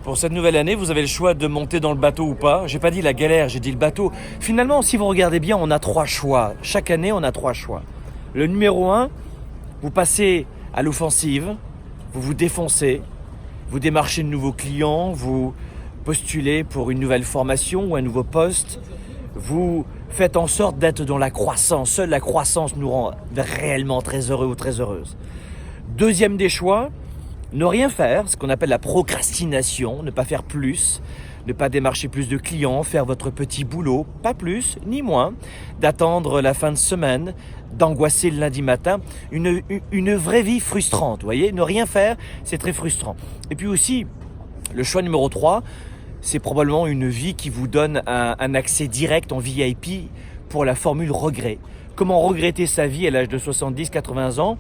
Pour cette nouvelle année, vous avez le choix de monter dans le bateau ou pas. J'ai pas dit la galère, j'ai dit le bateau. Finalement, si vous regardez bien, on a 3 choix. Chaque année, on a 3 choix. Le numéro 1, vous passez à l'offensive, vous vous défoncez, vous démarchez de nouveaux clients, vous postulez pour une nouvelle formation ou un nouveau poste. Vous faites en sorte d'être dans la croissance. Seule la croissance nous rend réellement très heureux ou très heureuse. Deuxième des choix, ne rien faire, ce qu'on appelle la procrastination, ne pas faire plus, ne pas démarcher plus de clients, faire votre petit boulot, pas plus ni moins, d'attendre la fin de semaine, d'angoisser le lundi matin, une vraie vie frustrante, vous voyez, ne rien faire, c'est très frustrant. Et puis aussi, le choix numéro 3, c'est probablement une vie qui vous donne un accès direct en VIP pour la formule regret. Comment regretter sa vie à l'âge de 70-80 ans ?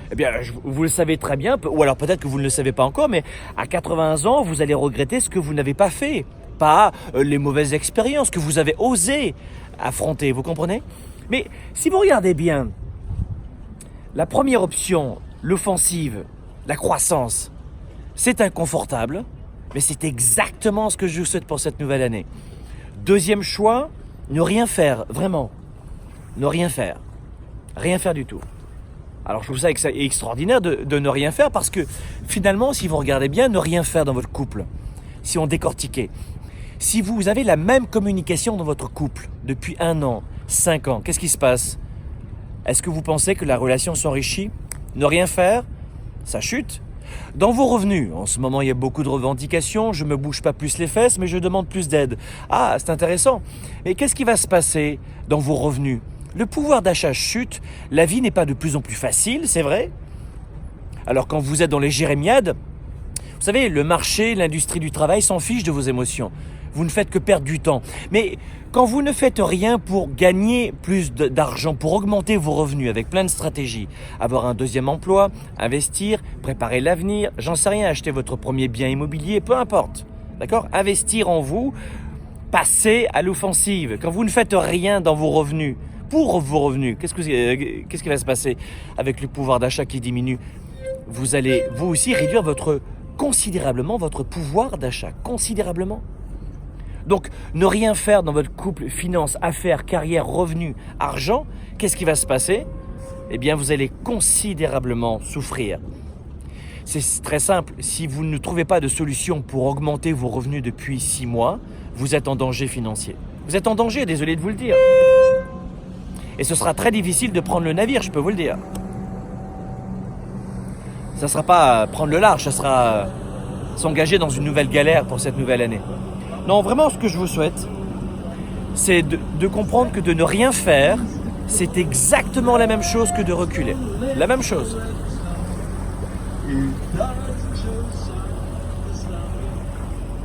Eh bien, vous le savez très bien, ou alors peut-être que vous ne le savez pas encore, mais à 80 ans, vous allez regretter ce que vous n'avez pas fait, pas les mauvaises expériences que vous avez osé affronter, vous comprenez ? Mais si vous regardez bien, la première option, l'offensive, la croissance, c'est inconfortable, mais c'est exactement ce que je vous souhaite pour cette nouvelle année. Deuxième choix, ne rien faire, vraiment, ne rien faire du tout. Alors je trouve ça extraordinaire de ne rien faire parce que finalement, si vous regardez bien, ne rien faire dans votre couple, si on décortiquait, si vous avez la même communication dans votre couple depuis 1 an, 5 ans, qu'est-ce qui se passe ? Est-ce que vous pensez que la relation s'enrichit ? Ne rien faire, ça chute. Dans vos revenus, en ce moment il y a beaucoup de revendications, je ne me bouge pas plus les fesses mais je demande plus d'aide. Ah, c'est intéressant. Et qu'est-ce qui va se passer dans vos revenus ? Le pouvoir d'achat chute, la vie n'est pas de plus en plus facile, c'est vrai. Alors quand vous êtes dans les jérémiades, vous savez, le marché, l'industrie du travail s'en fiche de vos émotions. Vous ne faites que perdre du temps. Mais quand vous ne faites rien pour gagner plus d'argent, pour augmenter vos revenus avec plein de stratégies, avoir un deuxième emploi, investir, préparer l'avenir, j'en sais rien, acheter votre premier bien immobilier, peu importe. D'accord ? Investir en vous, passer à l'offensive. Quand vous ne faites rien dans vos revenus, pour vos revenus, qu'est-ce qui va se passer avec le pouvoir d'achat qui diminue ? Vous allez vous aussi réduire considérablement votre pouvoir d'achat, considérablement. Donc, ne rien faire dans votre couple, finances, affaires, carrière, revenus, argent, qu'est-ce qui va se passer ? Eh bien, vous allez considérablement souffrir. C'est très simple, si vous ne trouvez pas de solution pour augmenter vos revenus depuis 6 mois, vous êtes en danger financier. Vous êtes en danger, désolé de vous le dire. Et ce sera très difficile de prendre le navire, je peux vous le dire. Ça ne sera pas prendre le large, ça sera s'engager dans une nouvelle galère pour cette nouvelle année. Non, vraiment, ce que je vous souhaite, c'est de comprendre que de ne rien faire, c'est exactement la même chose que de reculer. La même chose.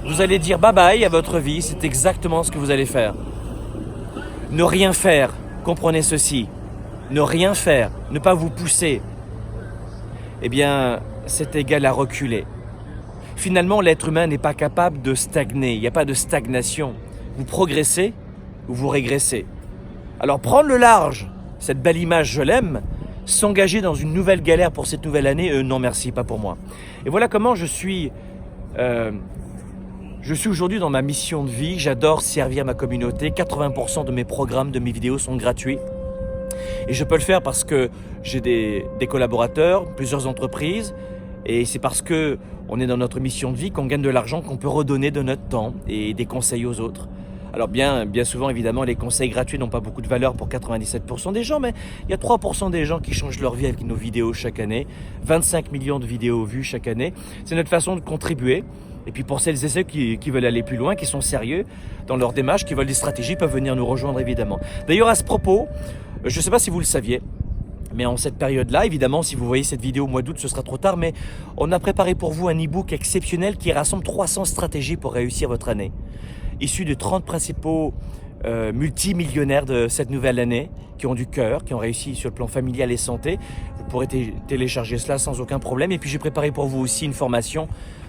Vous allez dire bye-bye à votre vie, c'est exactement ce que vous allez faire. Ne rien faire, comprenez ceci. Ne rien faire, ne pas vous pousser, eh bien, c'est égal à reculer. Finalement, l'être humain n'est pas capable de stagner, il n'y a pas de stagnation. Vous progressez ou vous régressez. Alors prendre le large, cette belle image, je l'aime, s'engager dans une nouvelle galère pour cette nouvelle année, non merci, pas pour moi. Et voilà comment je suis aujourd'hui dans ma mission de vie, j'adore servir ma communauté, 80% de mes programmes, de mes vidéos sont gratuits. Et je peux le faire parce que j'ai des collaborateurs, plusieurs entreprises, et c'est parce qu'on est dans notre mission de vie qu'on gagne de l'argent, qu'on peut redonner de notre temps et des conseils aux autres. Alors bien souvent, évidemment, les conseils gratuits n'ont pas beaucoup de valeur pour 97% des gens, mais il y a 3% des gens qui changent leur vie avec nos vidéos chaque année, 25 millions de vidéos vues chaque année. C'est notre façon de contribuer. Et puis pour celles et ceux qui veulent aller plus loin, qui sont sérieux dans leur démarche, qui veulent des stratégies, peuvent venir nous rejoindre évidemment. D'ailleurs, à ce propos, je ne sais pas si vous le saviez, mais en cette période-là, évidemment, si vous voyez cette vidéo au mois d'août, ce sera trop tard, mais on a préparé pour vous un e-book exceptionnel qui rassemble 300 stratégies pour réussir votre année, issu de 30 principaux multimillionnaires de cette nouvelle année, qui ont du cœur, qui ont réussi sur le plan familial et santé. Vous pourrez télécharger cela sans aucun problème. Et puis j'ai préparé pour vous aussi une formation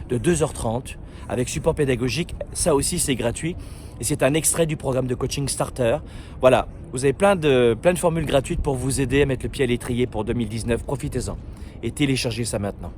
de 2h30 avec support pédagogique. Ça aussi, c'est gratuit. Et c'est un extrait du programme de coaching Starter. Voilà, vous avez plein de formules gratuites pour vous aider à mettre le pied à l'étrier pour 2019. Profitez-en et téléchargez ça maintenant.